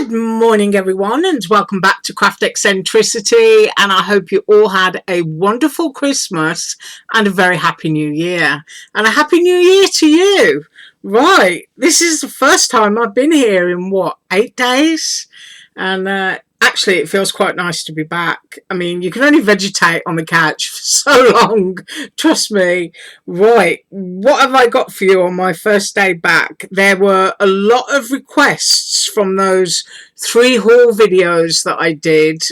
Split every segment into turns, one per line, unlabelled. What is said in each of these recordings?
Good morning everyone, and welcome back to Craft Eccentricity, and I hope you all had a wonderful Christmas and a very happy new year, and a happy new year to you. Right, this is the first time I've been here in what, 8 days, and actually it feels quite nice to be back. I mean, you can only vegetate on the couch for so long, trust me. Right, what have I got for you on my first day back? There were a lot of requests from those 3 haul videos that I did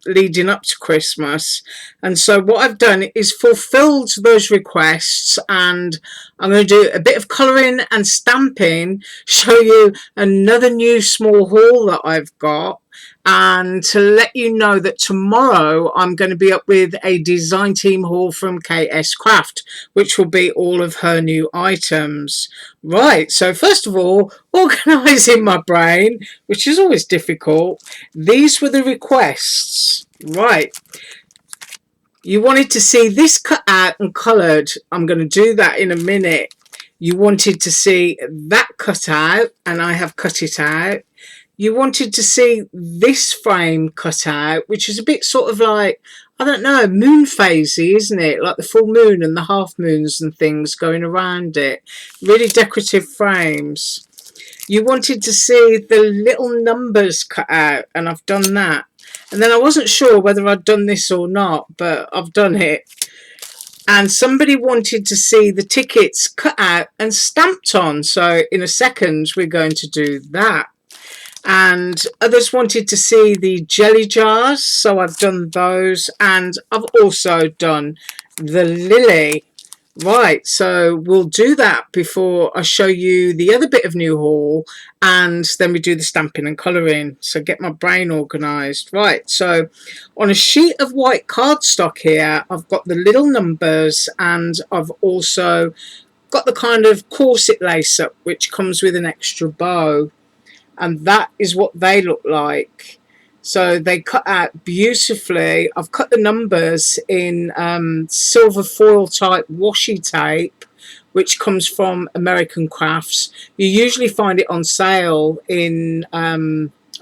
leading up to Christmas, and so what I've done is fulfilled those requests, and I'm going to do a bit of colouring and stamping, show you another new small haul that I've got, and to let you know that tomorrow I'm going to be up with a design team haul from KS Craft, which will be all of her new items. Right, so first of all, organising my brain, which is always difficult. These were the requests. Right, you wanted to see this cut out and coloured. I'm going to do that in a minute. You wanted to see that cut out, and I have cut it out. You wanted to see this frame cut out, which is a bit sort of like, I don't know, moon phasey, isn't it? Like the full moon and the half moons and things going around it. Really decorative frames. You wanted to see the little numbers cut out, and I've done that. And then I wasn't sure whether I'd done this or not, but I've done it. And somebody wanted to see the tickets cut out and stamped on. So in a second, we're going to do that. And others wanted to see the jelly jars, so I've done those, and I've also done the lily. Right, so we'll do that before I show you the other bit of new haul, and then we do the stamping and colouring, so get my brain organised. Right, so on a sheet of white cardstock here, I've got the little numbers, and I've also got the kind of corset lace up which comes with an extra bow. And that is what they look like. So they cut out beautifully. I've cut the numbers in silver foil type washi tape, which comes from American Crafts. You usually find it on sale in, I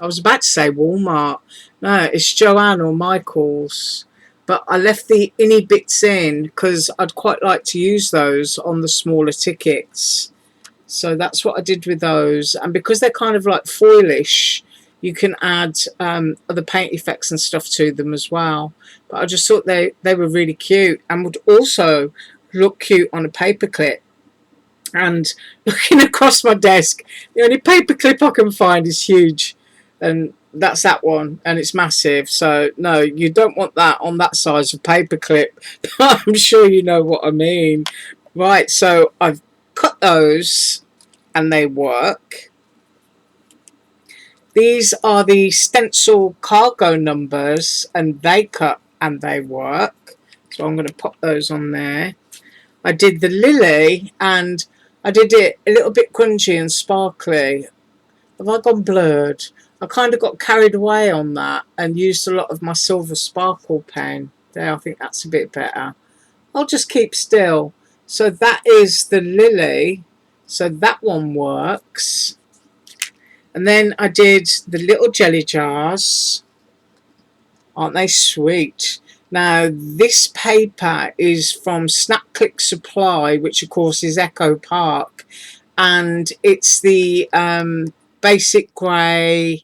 was about to say Walmart. No, it's Joanne or Michael's. But I left the innie bits in because I'd quite like to use those on the smaller tickets. So that's what I did with those, and because they're kind of like foilish, you can add other paint effects and stuff to them as well. But I just thought they were really cute and would also look cute on a paper clip. And looking across my desk, the only paper clip I can find is huge, and that's that one, and it's massive. So no, you don't want that on that size of paper clip, but I'm sure you know what I mean. Right, so I've cut those and they work. These are the stencil cargo numbers, and they cut and they work, so I'm going to pop those on there. I did the lily, and I did it a little bit grungy and sparkly. Have I gone blurred? I kind of got carried away on that and used a lot of my silver sparkle pen there. I think that's a bit better. I'll just keep still. So that is the lily, so that one works. And then I did the little jelly jars. Aren't they sweet? Now this paper is from Snap Click Supply, which of course is Echo Park, and it's the basic grey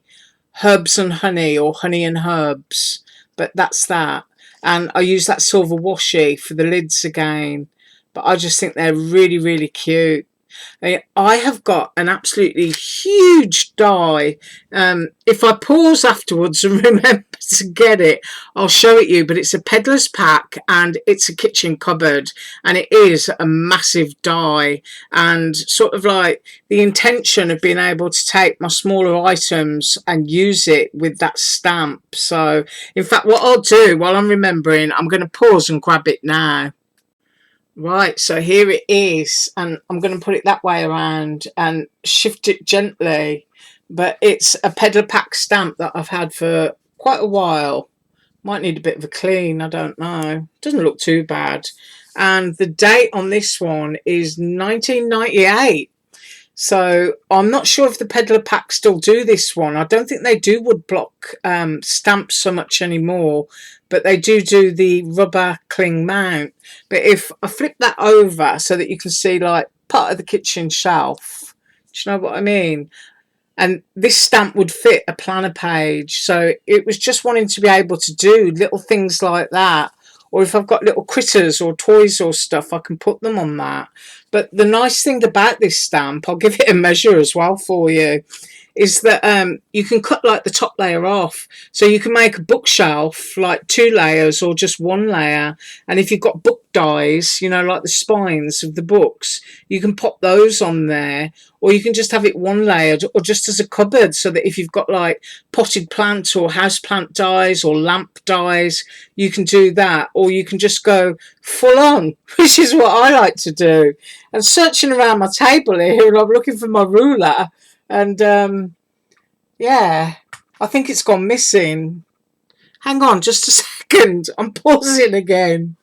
herbs and honey, or honey and herbs, but that's that. And I use that silver washi for the lids again. But I just think they're really, really cute. I have got an absolutely huge die. If I pause afterwards and remember to get it, I'll show it you. But it's a peddler's pack, and it's a kitchen cupboard, and it is a massive die, and sort of like the intention of being able to take my smaller items and use it with that stamp. So in fact, what I'll do while I'm remembering, I'm going to pause and grab it now. Right, so here it is, and I'm going to put it that way around and shift it gently, but it's a peddler pack stamp that I've had for quite a while. Might need a bit of a clean, I don't know. Doesn't look too bad. And the date on this one is 1998. So I'm not sure if the Peddler Pack still do this one. I don't think they do woodblock stamps so much anymore, but they do the rubber cling mount. But if I flip that over so that you can see like part of the kitchen shelf, do you know what I mean? And this stamp would fit a planner page. So it was just wanting to be able to do little things like that. Or if I've got little critters or toys or stuff, I can put them on that. But the nice thing about this stamp, I'll give it a measure as well for you, is that you can cut like the top layer off, so you can make a bookshelf like 2 layers or just 1 layer. And if you've got book dies, you know, like the spines of the books, you can pop those on there, or you can just have it 1 layered, or just as a cupboard, so that if you've got like potted plant or house plant dies or lamp dies, you can do that. Or you can just go full on, which is what I like to do. And searching around my table here, and I'm looking for my ruler, and yeah, I think it's gone missing. Hang on just a second. I'm pausing again.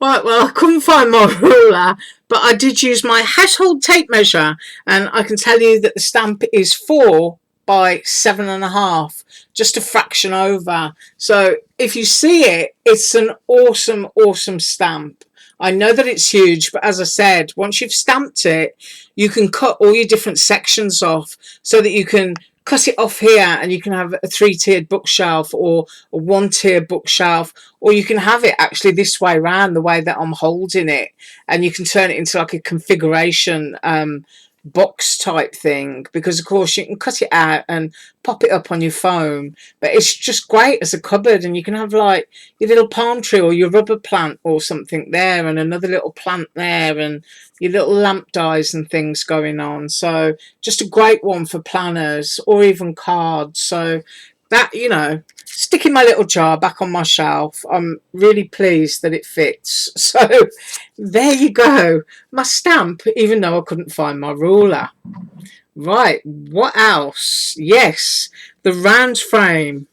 Right, well, I couldn't find my ruler, but I did use my household tape measure, and I can tell you that the stamp is 4 by 7.5, just a fraction over. So if you see it, it's an awesome, awesome stamp. I know that it's huge, but as I said, once you've stamped it, you can cut all your different sections off so that you can cut it off here and you can have a 3-tiered bookshelf or a 1-tier bookshelf, or you can have it actually this way around, the way that I'm holding it, and you can turn it into like a configuration box type thing, because of course you can cut it out and pop it up on your phone. But it's just great as a cupboard, and you can have like your little palm tree or your rubber plant or something there, and another little plant there, and your little lamp dies and things going on. So just a great one for planners or even cards. So that, you know, sticking my little jar back on my shelf, I'm really pleased that it fits. So there you go, my stamp, even though I couldn't find my ruler. Right, what else? Yes, the round frame.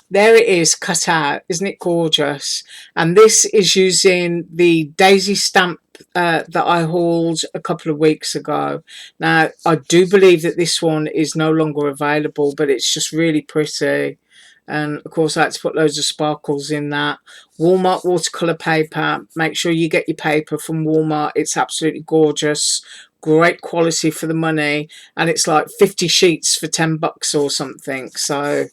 There it is, cut out. Isn't it gorgeous? And this is using the daisy stamp that I hauled a couple of weeks ago. Now, I do believe that this one is no longer available, but it's just really pretty. And of course I had to put loads of sparkles in that. Walmart watercolour paper. Make sure you get your paper from Walmart. It's absolutely gorgeous. Great quality for the money. And it's like 50 sheets for $10 or something. So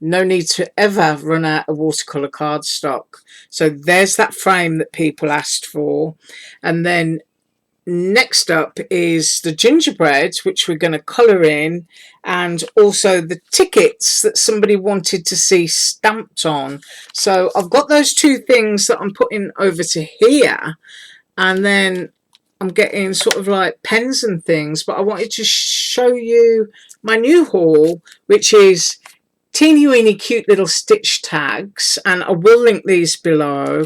no need to ever run out of watercolour cardstock. So there's that frame that people asked for. And then next up is the gingerbread, which we're going to colour in, and also the tickets that somebody wanted to see stamped on. So I've got those 2 things that I'm putting over to here, and then I'm getting sort of like pens and things. But I wanted to show you my new haul, which is teeny weeny cute little stitch tags, and I will link these below.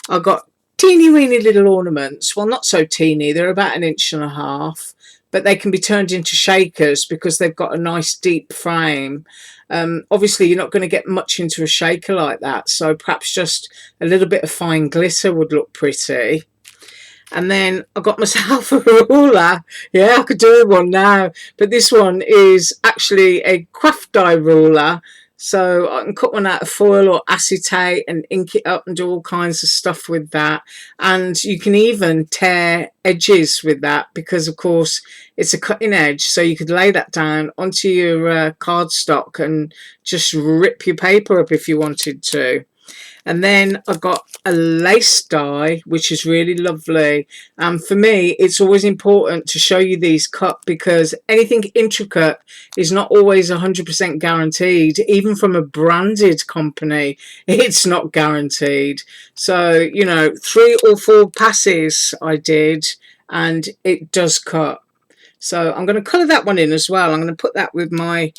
I got teeny weeny little ornaments. Well, not so teeny, they're about 1.5 inches, but they can be turned into shakers because they've got a nice deep frame. Obviously you're not going to get much into a shaker like that, so perhaps just a little bit of fine glitter would look pretty. And then I got myself a ruler. Yeah, I could do one now. But this one is actually a craft die ruler. So I can cut one out of foil or acetate and ink it up and do all kinds of stuff with that. And you can even tear edges with that, because of course it's a cutting edge. So you could lay that down onto your cardstock and just rip your paper up if you wanted to. And then I've got a lace die, which is really lovely. For me, it's always important to show you these cut, because anything intricate is not always 100% guaranteed. Even from a branded company, it's not guaranteed. So, you know, 3 or 4 passes I did, and it does cut. So I'm going to colour that one in as well. I'm going to put that with my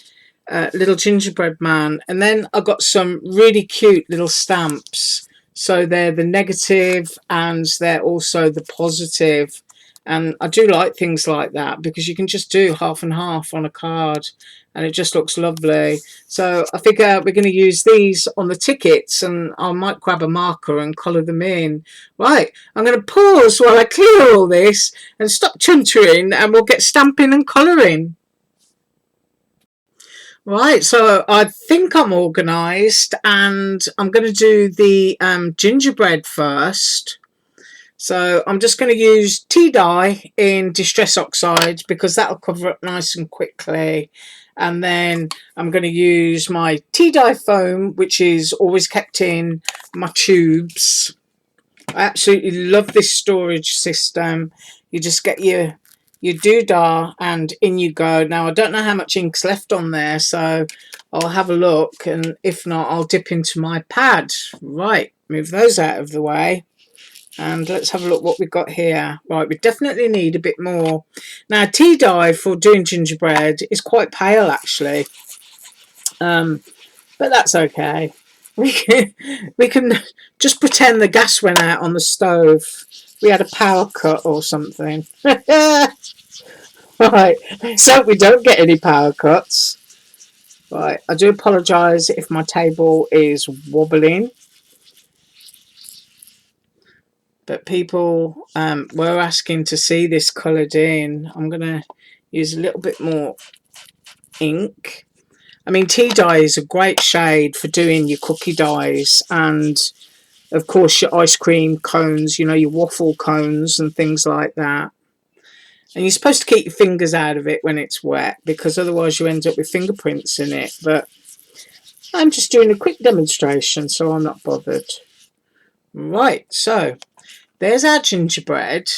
little gingerbread man. And then I got some really cute little stamps. So they're the negative and they're also the positive. And I do like things like that because you can just do half and half on a card and it just looks lovely. So I figure we're going to use these on the tickets, and I might grab a marker and colour them in. Right, I'm going to pause while I clear all this and stop chuntering, and we'll get stamping and colouring. Right, so I think I'm organised, and I'm going to do the gingerbread first. So I'm just going to use tea dye in Distress Oxide because that'll cover up nice and quickly. And then I'm going to use my tea dye foam, which is always kept in my tubes. I absolutely love this storage system. You just get your doodah and in you go. Now I don't know how much ink's left on there, so I'll have a look, and if not, I'll dip into my pad. Right, move those out of the way. And let's have a look what we've got here. Right, we definitely need a bit more. Now, tea dye for doing gingerbread is quite pale, actually. But that's okay. We can just pretend the gas went out on the stove. We had a power cut or something. Right, so we don't get any power cuts. Right, I do apologise if my table is wobbling. But people were asking to see this coloured in. I'm going to use a little bit more ink. I mean, tea dye is a great shade for doing your cookie dyes and, of course, your ice cream cones, you know, your waffle cones and things like that. And you're supposed to keep your fingers out of it when it's wet because otherwise you end up with fingerprints in it. But I'm just doing a quick demonstration, so I'm not bothered. Right, so there's our gingerbread.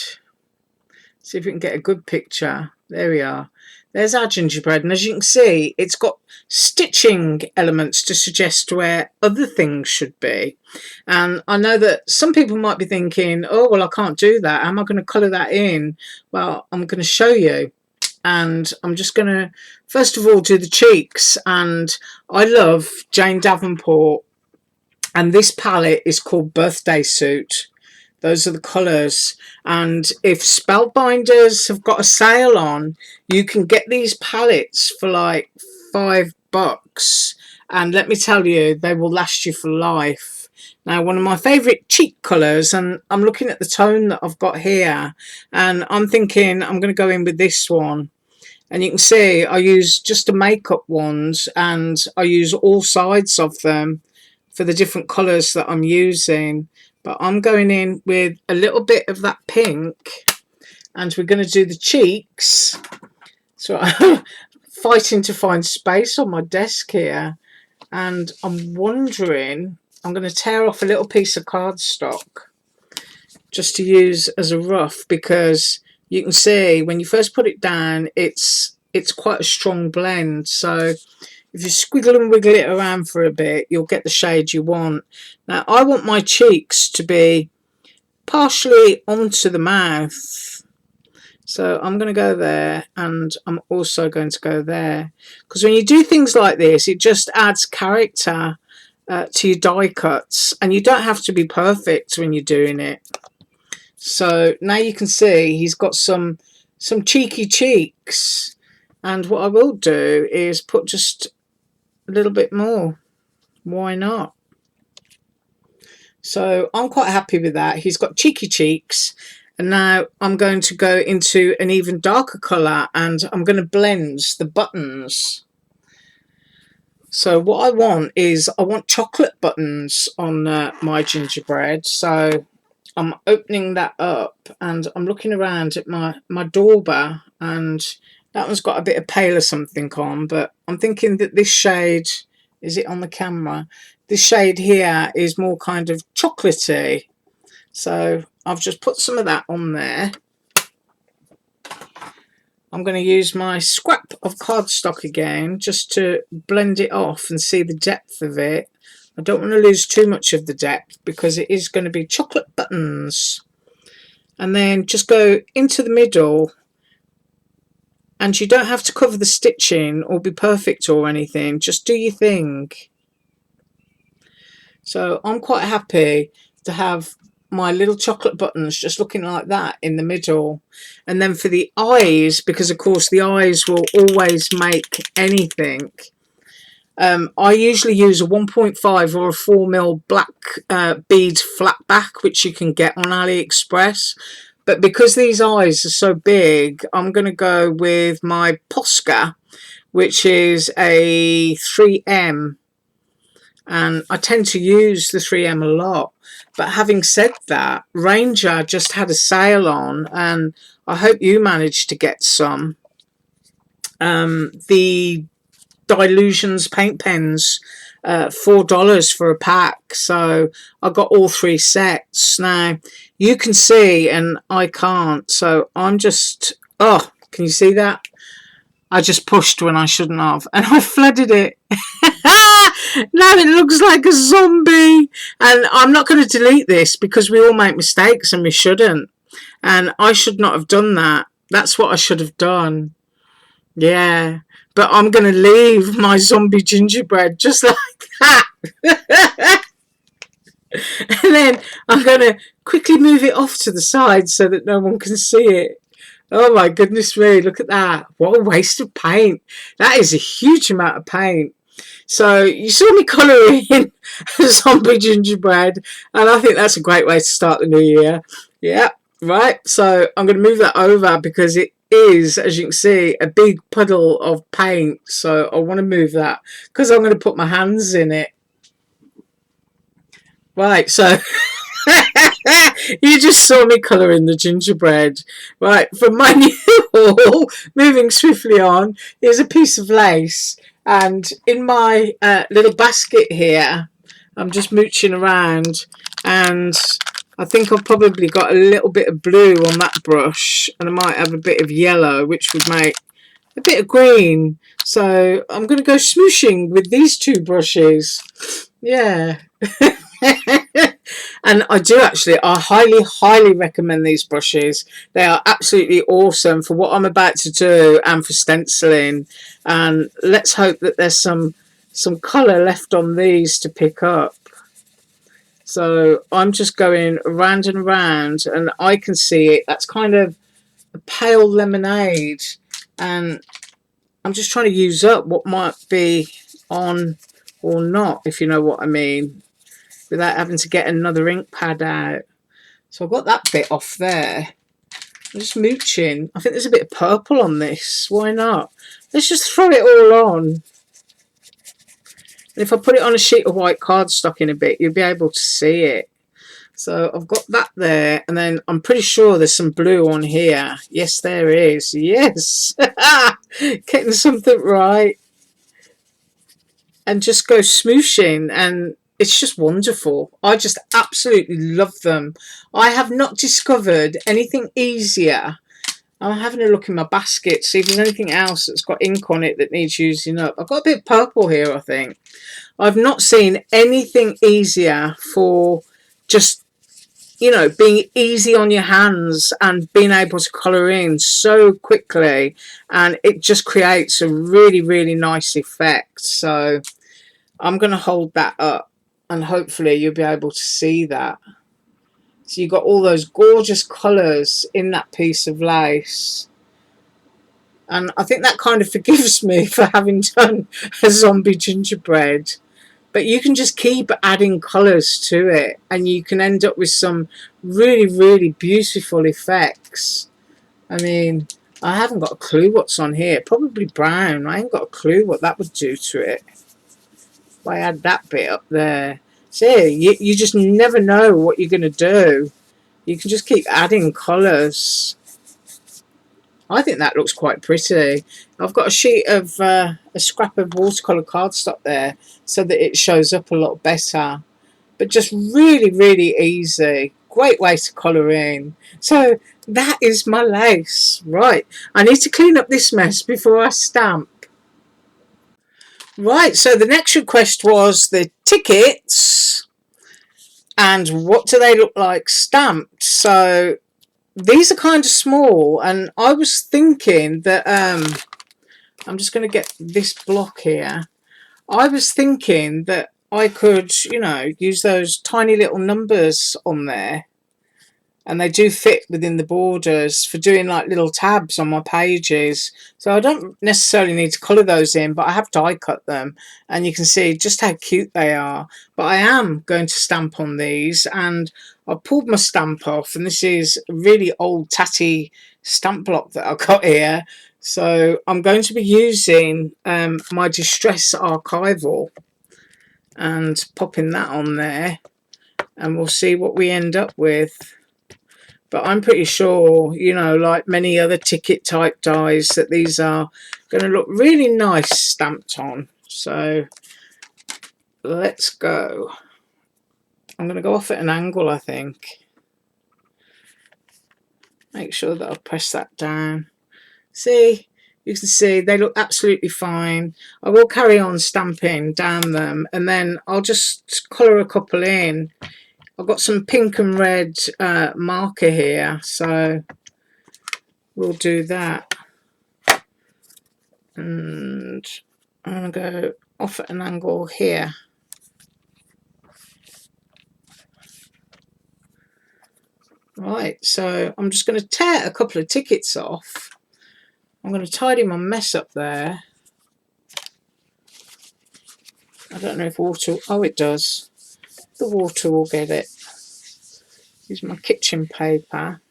See if we can get a good picture. There we are. There's our gingerbread. And as you can see, it's got stitching elements to suggest where other things should be. And I know that some people might be thinking, oh, well, I can't do that. How am I going to colour that in? Well, I'm going to show you. And I'm just going to, first of all, do the cheeks. And I love Jane Davenport. And this palette is called Birthday Suit. Those are the colours. And if Spellbinders have got a sale on, you can get these palettes for like $5. And let me tell you, they will last you for life. Now, one of my favourite cheek colours, and I'm looking at the tone that I've got here, and I'm thinking I'm going to go in with this one. And you can see I use just a makeup ones, and I use all sides of them for the different colours that I'm using. But I'm going in with a little bit of that pink, and we're going to do the cheeks. So I'm fighting to find space on my desk here, and I'm wondering, I'm going to tear off a little piece of cardstock just to use as a rough, because you can see when you first put it down, it's quite a strong blend. So if you squiggle and wiggle it around for a bit, you'll get the shade you want. Now, I want my cheeks to be partially onto the mouth. So I'm going to go there, and I'm also going to go there. Because when you do things like this, it just adds character to your die cuts. And you don't have to be perfect when you're doing it. So now you can see he's got some cheeky cheeks. And what I will do is put just a little bit more. Why not? So I'm quite happy with that. He's got cheeky cheeks, and now I'm going to go into an even darker colour, and I'm going to blend the buttons. So what I want is I want chocolate buttons on my gingerbread. So I'm opening that up, and I'm looking around at my dauber, and that one's got a bit of pale or something on, but I'm thinking that this shade, is it on the camera? This shade here is more kind of chocolatey. So I've just put some of that on there. I'm going to use my scrap of cardstock again just to blend it off and see the depth of it. I don't want to lose too much of the depth because it is going to be chocolate buttons. And then just go into the middle. And you don't have to cover the stitching or be perfect or anything. Just do your thing. So I'm quite happy to have my little chocolate buttons just looking like that in the middle. And then for the eyes, because of course the eyes will always make anything, I usually use a 1.5 or a 4mm black bead flat back, which you can get on AliExpress. But because these eyes are so big, I'm going to go with my Posca, which is a 3M. And I tend to use the 3M a lot. But having said that, Ranger just had a sale on, and I hope you managed to get some. The Dilutions paint pens, $4 for a pack. So I got all 3 sets. Now you can see and I can't, so I'm just, oh, can you see that? I just pushed when I shouldn't have, and I flooded it. Now it looks like a zombie. And I'm not going to delete this because we all make mistakes and we shouldn't. And I should not have done that. That's what I should have done. Yeah. But I'm going to leave my zombie gingerbread just like that. And then I'm going to quickly move it off to the side so that no one can see it. Oh my goodness me, look at that. What a waste of paint. That is a huge amount of paint. So you saw me colouring a zombie gingerbread, and I think that's a great way to start the new year. Yeah, right. So I'm going to move that over because it is, as you can see, a big puddle of paint. So I want to move that because I'm going to put my hands in it. Right, so you just saw me colouring the gingerbread. Right, from my new haul, moving swiftly on, here's a piece of lace. And in my little basket here, I'm just mooching around, and I think I've probably got a little bit of blue on that brush, and I might have a bit of yellow, which would make a bit of green. So I'm going to go smooshing with these 2 brushes. Yeah. And I do actually, I highly recommend these brushes. They are absolutely awesome for what I'm about to do and for stenciling. And let's hope that there's some colour left on these to pick up. So I'm just going around and around, and I can see it. That's kind of a pale lemonade. And I'm just trying to use up what might be on or not, if you know what I mean, without having to get another ink pad out. So I've got that bit off there. I'm just mooching. I think there's a bit of purple on this. Why not? Let's just throw it all on. And if I put it on a sheet of white cardstock in a bit, you'll be able to see it. So I've got that there, and then I'm pretty sure there's some blue on here. Yes, there is. Yes. Getting something right. And just go smooshing, and it's just wonderful. I just absolutely love them. I have not discovered anything easier. I'm having a look in my basket, see if there's anything else that's got ink on it that needs using up. I've got a bit of purple here, I think. I've not seen anything easier for just, you know, being easy on your hands and being able to colour in so quickly. And it just creates a really nice effect. So I'm going to hold that up, and hopefully you'll be able to see that. So you've got all those gorgeous colours in that piece of lace. And I think that kind of forgives me for having done a zombie gingerbread. But you can just keep adding colours to it, and you can end up with some really beautiful effects. I mean, I haven't got a clue what's on here. Probably brown. I ain't got a clue what that would do to it. If I add that bit up there. See, you just never know what you're going to do. You can just keep adding colours. I think that looks quite pretty. I've got a sheet of a scrap of watercolour cardstock there so that it shows up a lot better. But just really easy. Great way to colour in. So that is my lace. Right, I need to clean up this mess before I stamp. Right, so the next request was the tickets and what do they look like stamped. So these are kind of small, and I was thinking that I'm just going to get this block here. I was thinking that I could, you know, use those tiny little numbers on there. and they do fit within the borders for doing like little tabs on my pages. So I don't necessarily need to colour those in, but I have die cut them, and you can see just how cute they are. But I am going to stamp on these, and I pulled my stamp off, and this is a really old tatty stamp block that I've got here. So I'm going to be using my Distress Archival and popping that on there, and we'll see what we end up with. But I'm pretty sure, you know, like many other ticket type dies, that these are going to look really nice stamped on. So let's go. I'm going to go off at an angle, I think. Make sure that I press that down. See, you can see they look absolutely fine. I will carry on stamping down them, and then I'll just colour a couple in. I've got some pink and red marker here, so we'll do that. And I'm going to go off at an angle here. Right, so I'm just going to tear a couple of tickets off. I'm going to tidy my mess up there. I don't know if water... Oh, it does. The water will get it. Use my kitchen paper.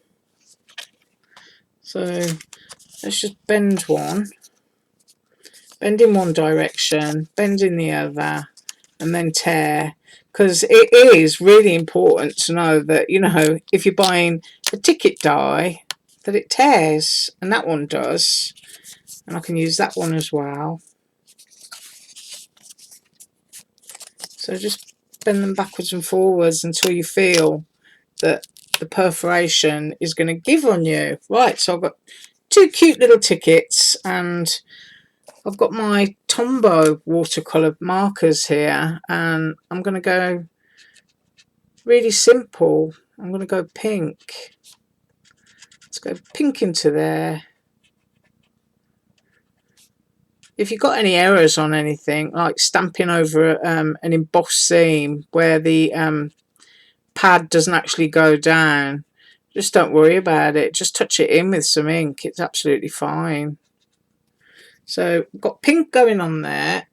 So let's just bend one. Bend in one direction, bend in the other, and then tear. Because it is really important to know that, you know, if you're buying a ticket die, that it tears. And that one does. And I can use that one as well. So just bend them backwards and forwards until you feel that the perforation is going to give on you. Right, so I've got two cute little tickets, and I've got my Tombow watercolour markers here, and I'm going to go really simple. I'm going to go pink. Let's go pink into there. If you've got any errors on anything, like stamping over an embossed seam where the pad doesn't actually go down, just don't worry about it. Just touch it in with some ink. It's absolutely fine. So I've got pink going on there,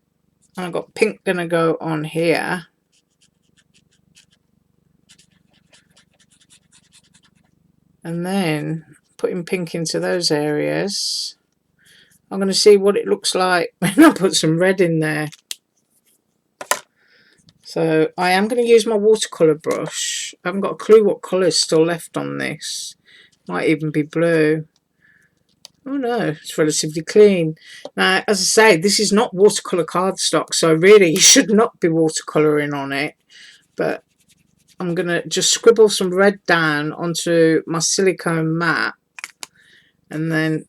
and I've got pink going to go on here. And then putting pink into those areas. I'm going to see what it looks like when I put some red in there. So I am going to use my watercolour brush. I haven't got a clue what colour is still left on this. Might even be blue. Oh no, it's relatively clean. Now, as I say, this is not watercolour cardstock, so really you should not be watercolouring on it. But I'm going to just scribble some red down onto my silicone mat, and then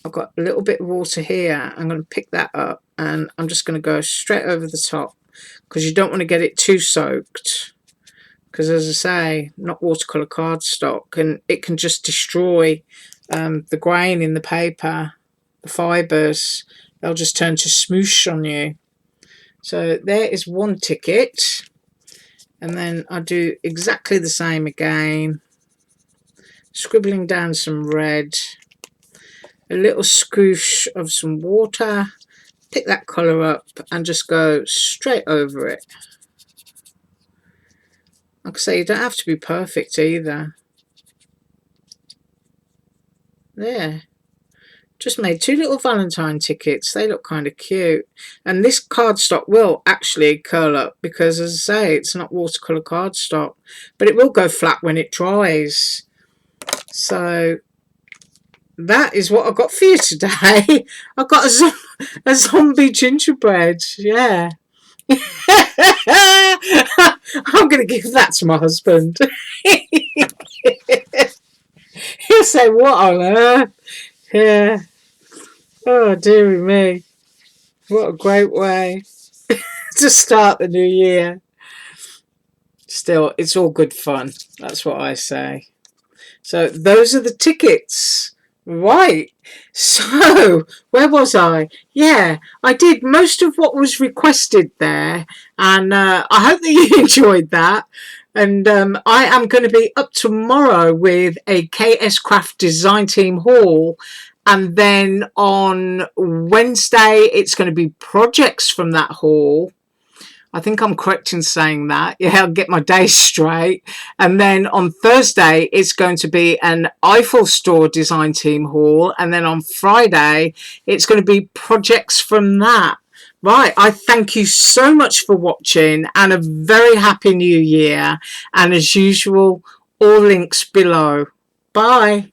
I've got a little bit of water here. I'm going to pick that up, and I'm just going to go straight over the top, because you don't want to get it too soaked, because as I say, not watercolour cardstock, and it can just destroy the grain in the paper, the fibres. They'll just turn to smoosh on you. So there is one ticket, and then I do exactly the same again, scribbling down some red, a little scoosh of some water, pick that colour up and just go straight over it. Like I say, you don't have to be perfect either. There. Just made two little Valentine tickets. They look kind of cute. And this cardstock will actually curl up because, as I say, it's not watercolour cardstock. But it will go flat when it dries. So that is what I've got for you today. I've got a zombie gingerbread. Yeah. I'm going to give that to my husband. He'll say, what on earth? Yeah. Oh, dearie me. What a great way to start the new year. Still, it's all good fun. That's what I say. So those are the tickets. Right. So, where was I? Yeah, I did most of what was requested there. And I hope that you enjoyed that. And I am going to be up tomorrow with a KS Craft Design Team haul. And then on Wednesday, it's going to be projects from that haul. I think I'm correct in saying that. Yeah, I'll get my days straight. And then on Thursday, it's going to be an Eiffel Store Design Team haul. And then on Friday, it's going to be projects from that. Right, I thank you so much for watching and a very happy new year. And as usual, all links below. Bye.